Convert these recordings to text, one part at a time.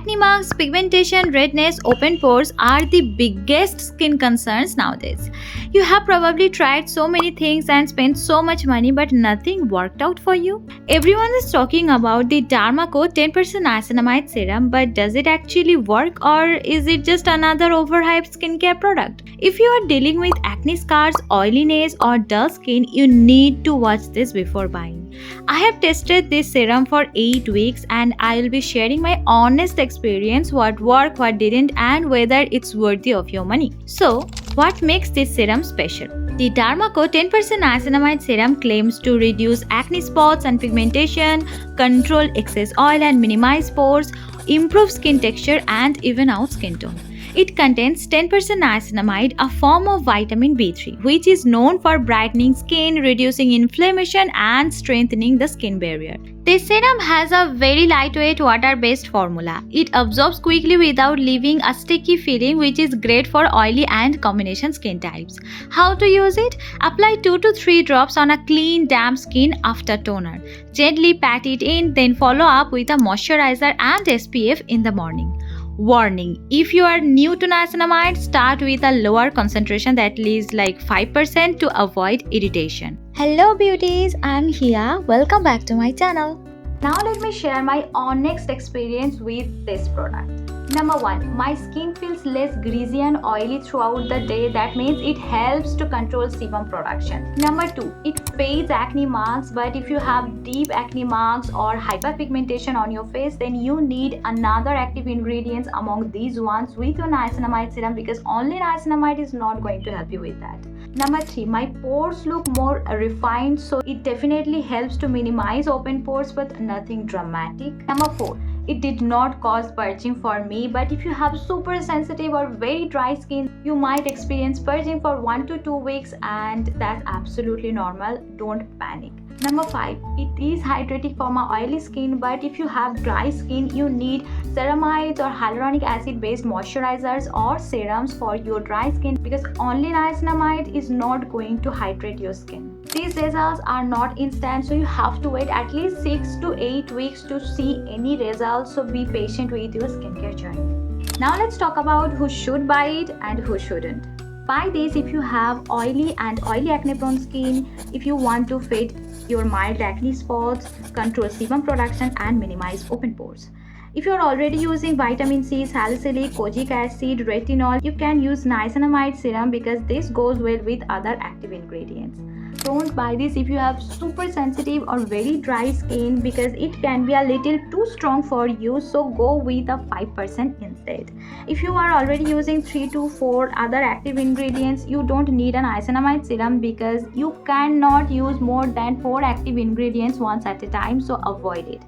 Acne marks, pigmentation, redness, open pores are the biggest skin concerns nowadays. You have probably tried so many things and spent so much money but nothing worked out for you. Everyone is talking about the Dermaco 10% niacinamide serum, but does it actually work or is it just another overhyped skincare product? If you are dealing with acne scars, oiliness or dull skin, you need to watch this before buying. I have tested this serum for 8 weeks and I will be sharing my honest experience, what worked, what didn't, and whether it's worthy of your money. So, what makes this serum special? The Dermaco 10% niacinamide serum claims to reduce acne spots and pigmentation, control excess oil and minimize pores, improve skin texture and even out skin tone. It contains 10% niacinamide, a form of vitamin B3, which is known for brightening skin, reducing inflammation, and strengthening the skin barrier. This serum has a very lightweight water-based formula. It absorbs quickly without leaving a sticky feeling, which is great for oily and combination skin types. How to use it? Apply 2 to 3 drops on a clean, damp skin after toner. Gently pat it in, then follow up with a moisturizer and SPF in the morning. Warning: if you are new to niacinamide, start with a lower concentration, that is like 5%, to avoid irritation. Hello beauties, I'm Hia. Welcome back to my channel. Now let me share my honest experience with this product. Number 1. My skin feels less greasy and oily throughout the day. That means it helps to control sebum production. Number 2. It fades acne marks, but if you have deep acne marks or hyperpigmentation on your face, then you need another active ingredients among these ones with your niacinamide serum, because only niacinamide is not going to help you with that. Number 3. My pores look more refined, so it definitely helps to minimize open pores, but nothing dramatic. Number 4. It did not cause purging for me, but if you have super sensitive or very dry skin, you might experience purging for 1 to 2 weeks, and that's absolutely normal. Don't panic. Number 5. It is hydrating for my oily skin, but if you have dry skin, you need ceramides or hyaluronic acid based moisturizers or serums for your dry skin, because only niacinamide is not going to hydrate your skin. These results are not instant, so you have to wait at least 6 to 8 weeks to see any results, so be patient with your skincare journey. Now let's talk about who should buy it and who shouldn't. Buy this if you have oily acne prone skin, if you want to fade your mild acne spots, control sebum production and minimize open pores. If you are already using vitamin C, salicylic, kojic acid, retinol, you can use niacinamide serum because this goes well with other active ingredients. Don't buy this if you have super sensitive or very dry skin, because it can be a little too strong for you, so go with a 5% instead. If you are already using 3 to 4 other active ingredients, you don't need an niacinamide serum, because you cannot use more than 4 active ingredients once at a time, so avoid it.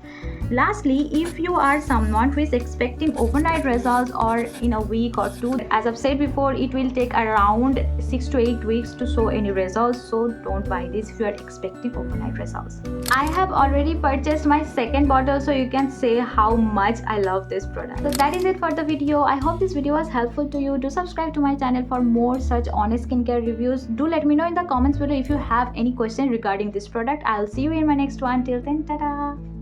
Lastly, if you are someone who is expecting overnight results or in a week or 2, as I've said before, it will take around 6 to 8 weeks to show any results, so don't buy this if you are expecting overnight results. I have already purchased my second bottle, so you can say how much I love this product. So that is it for the video. I hope this video was helpful to you. Do subscribe to my channel for more such honest skincare reviews. Do let me know in the comments below if you have any questions regarding this product. I'll see you in my next one. Till then, ta-da!